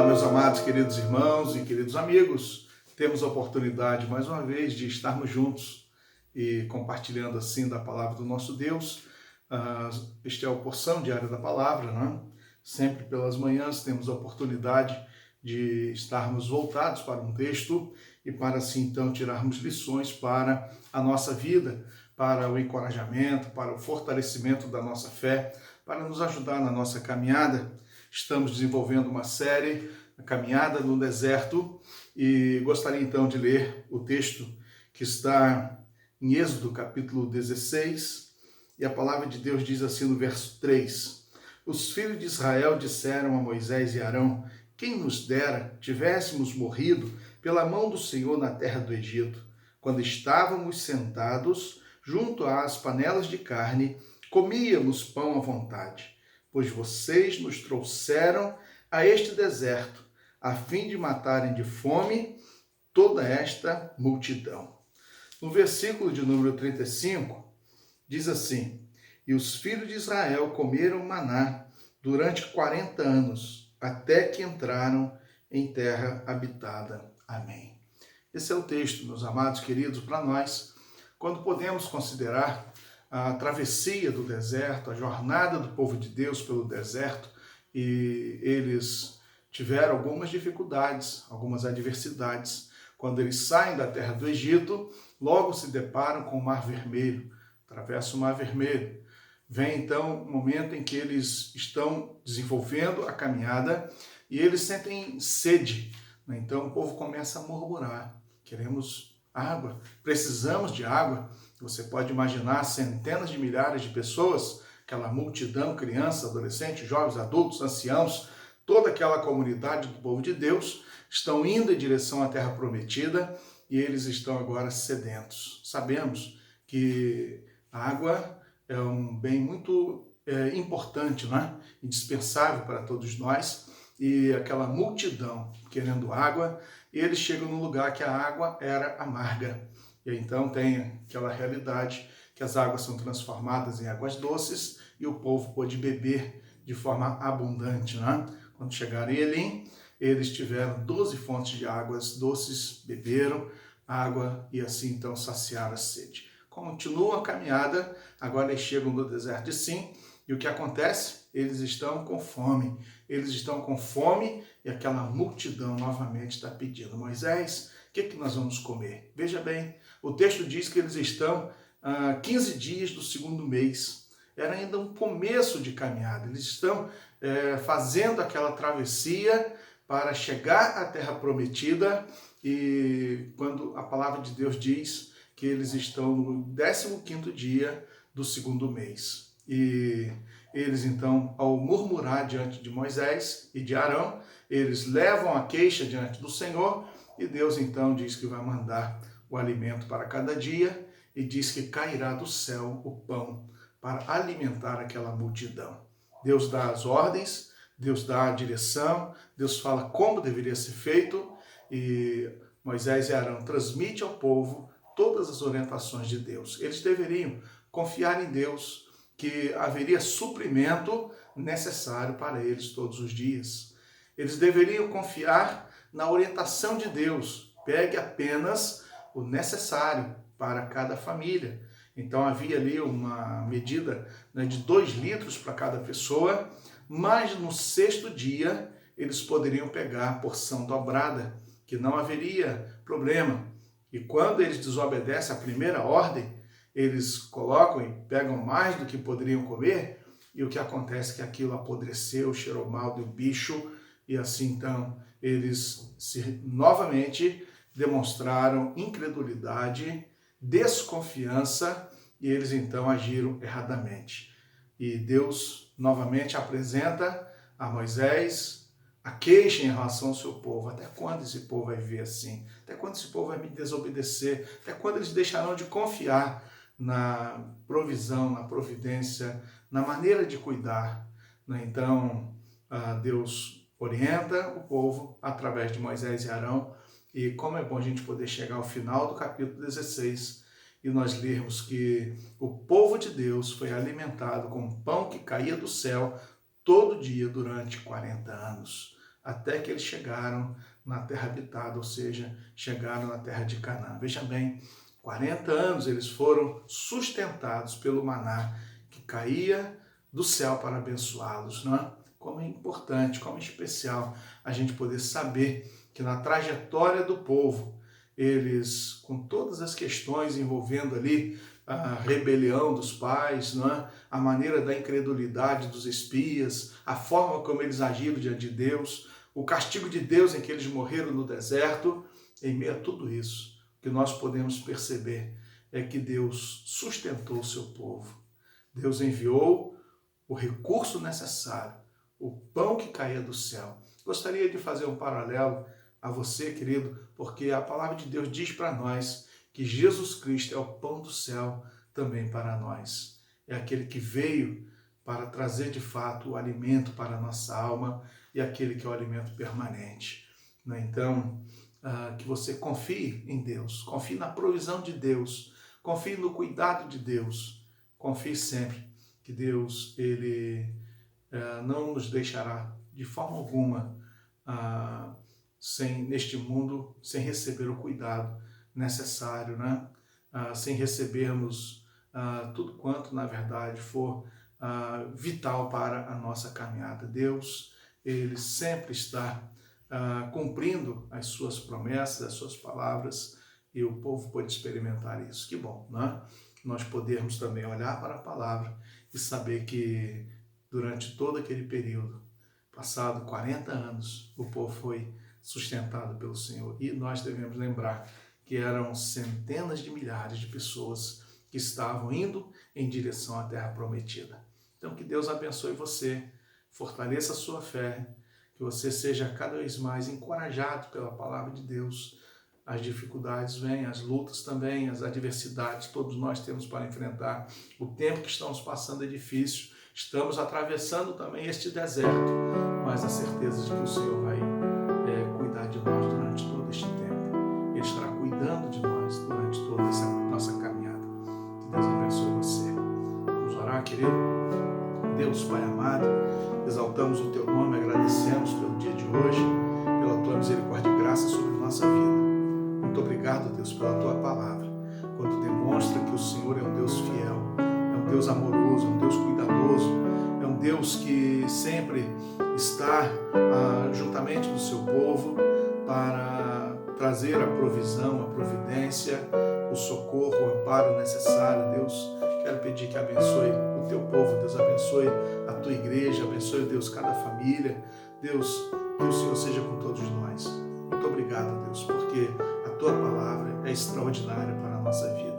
meus amados, queridos irmãos e queridos amigos. Temos a oportunidade, mais uma vez, de estarmos juntos e compartilhando assim da palavra do nosso Deus. Este é a porção diária da palavra, né? Sempre pelas manhãs temos a oportunidade de estarmos voltados para um texto e para assim então tirarmos lições para a nossa vida, para o encorajamento, para o fortalecimento da nossa fé, para nos ajudar na nossa caminhada. Estamos desenvolvendo uma série, a Caminhada no Deserto, e gostaria então de ler o texto que está em Êxodo capítulo 16, e a palavra de Deus diz assim no verso 3: Os filhos de Israel disseram a Moisés e Arão: Quem nos dera tivéssemos morrido pela mão do Senhor na terra do Egito, quando estávamos sentados junto às panelas de carne, comíamos pão à vontade. Pois vocês nos trouxeram a este deserto, a fim de matarem de fome toda esta multidão. No versículo de número 35, diz assim: E os filhos de Israel comeram maná durante 40 anos, até que entraram em terra habitada. Amém. Esse é o texto, meus amados queridos, para nós, quando podemos considerar a travessia do deserto, a jornada do povo de Deus pelo deserto, e eles tiveram algumas dificuldades, algumas adversidades. Quando eles saem da terra do Egito, logo se deparam com o Mar Vermelho, atravessam o Mar Vermelho. Vem então o momento em que eles estão desenvolvendo a caminhada e eles sentem sede. Então o povo começa a murmurar: queremos água, precisamos de água. Você pode imaginar centenas de milhares de pessoas, aquela multidão, crianças, adolescentes, jovens, adultos, anciãos, toda aquela comunidade do povo de Deus, estão indo em direção à terra prometida e eles estão agora sedentos. Sabemos que a água é um bem muito importante, né? Indispensável para todos nós, e aquela multidão querendo água, eles chegam num lugar que a água era amarga. E então tem aquela realidade que as águas são transformadas em águas doces e o povo pôde beber de forma abundante, né? Quando chegaram em Elim, eles tiveram 12 fontes de águas doces, beberam água e assim então saciaram a sede. Continua a caminhada, agora eles chegam no deserto de Sim, e o que acontece? Eles estão com fome. Eles estão com fome e aquela multidão novamente está pedindo: Moisés, o que nós vamos comer? Veja bem, o texto diz que eles estão 15 dias do segundo mês. Era ainda um começo de caminhada. Eles estão fazendo aquela travessia para chegar à terra prometida, e quando a palavra de Deus diz que eles estão no 15º dia do segundo mês. E eles então, ao murmurar diante de Moisés e de Arão, eles levam a queixa diante do Senhor, e Deus então diz que vai mandar o alimento para cada dia, e diz que cairá do céu o pão para alimentar aquela multidão. Deus dá as ordens, Deus dá a direção, Deus fala como deveria ser feito, e Moisés e Arão transmitem ao povo todas as orientações de Deus. Eles deveriam confiar em Deus, que haveria suprimento necessário para eles todos os dias. Eles deveriam confiar na orientação de Deus. Pegue apenas o necessário para cada família. Então havia ali uma medida, né, de 2 litros para cada pessoa, mas no 6º dia eles poderiam pegar a porção dobrada, que não haveria problema. E quando eles desobedecem a primeira ordem, eles colocam e pegam mais do que poderiam comer, e o que acontece é que aquilo apodreceu, cheirou mal, deu bicho, e assim então eles novamente demonstraram incredulidade, desconfiança, e eles então agiram erradamente. E Deus novamente apresenta a Moisés a queixa em relação ao seu povo. Até quando esse povo vai viver assim? Até quando esse povo vai me desobedecer? Até quando eles deixarão de confiar na provisão, na providência, na maneira de cuidar? Então, Deus orienta o povo através de Moisés e Arão, e como é bom a gente poder chegar ao final do capítulo 16 e nós lermos que o povo de Deus foi alimentado com pão que caía do céu todo dia durante 40 anos. até que eles chegaram na terra habitada, ou seja, chegaram na terra de Canaã. Veja bem, 40 anos eles foram sustentados pelo maná que caía do céu para abençoá-los, não é? Como é importante, como é especial a gente poder saber que na trajetória do povo, eles, com todas as questões envolvendo ali a rebelião dos pais, não é? A maneira da incredulidade dos espias, a forma como eles agiram diante de Deus, o castigo de Deus em que eles morreram no deserto, em meio a tudo isso, o que nós podemos perceber é que Deus sustentou o seu povo. Deus enviou o recurso necessário, o pão que caía do céu. Gostaria de fazer um paralelo a você, querido, porque a palavra de Deus diz para nós que Jesus Cristo é o pão do céu também para nós. É aquele que veio para trazer de fato o alimento para a nossa alma e aquele que é o alimento permanente. Então, que você confie em Deus, confie na provisão de Deus, confie no cuidado de Deus, confie sempre que Deus, Ele não nos deixará de forma alguma neste mundo, sem receber o cuidado necessário, né? Sem recebermos tudo quanto, na verdade, for vital para a nossa caminhada. Deus, Ele sempre está cumprindo as suas promessas, as suas palavras, e o povo pode experimentar isso. Que bom, né? Nós podermos também olhar para a palavra e saber que durante todo aquele período, passado 40 anos, o povo foi sustentado pelo Senhor. E nós devemos lembrar que eram centenas de milhares de pessoas que estavam indo em direção à terra prometida. Então, que Deus abençoe você, fortaleça a sua fé, que você seja cada vez mais encorajado pela palavra de Deus. As dificuldades vêm, as lutas também, as adversidades, todos nós temos para enfrentar. O tempo que estamos passando é difícil, estamos atravessando também este deserto, mas a certeza de que o Senhor vai cuidar de nós durante todo este tempo. Ele estará cuidando de nós durante toda essa nossa caminhada. Que Deus abençoe você. Vamos orar, querido? Deus, Pai amado, exaltamos o Teu nome, agradecemos pelo dia de hoje, pela Tua misericórdia e graça sobre a nossa vida. Muito obrigado, Deus, pela Tua palavra, quando demonstra que o Senhor é um Deus fiel, é um Deus amoroso, é um Deus cuidadoso, é um Deus que sempre está juntamente do seu povo para trazer a provisão, a providência, o socorro, o amparo necessário. Deus, quero pedir que abençoe o Teu povo, Deus, abençoe a Tua igreja, abençoe, Deus, cada família. Deus, que o Senhor seja com todos nós. Muito obrigado, Deus, porque a Tua palavra é extraordinária para a nossa vida.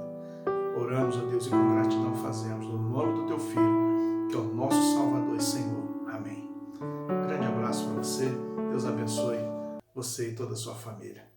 Oramos, ó Deus, e com gratidão fazemos, no nome do Teu Filho, que é o nosso Salvador e Senhor. Amém. Um grande abraço para você. Deus abençoe você e toda a sua família.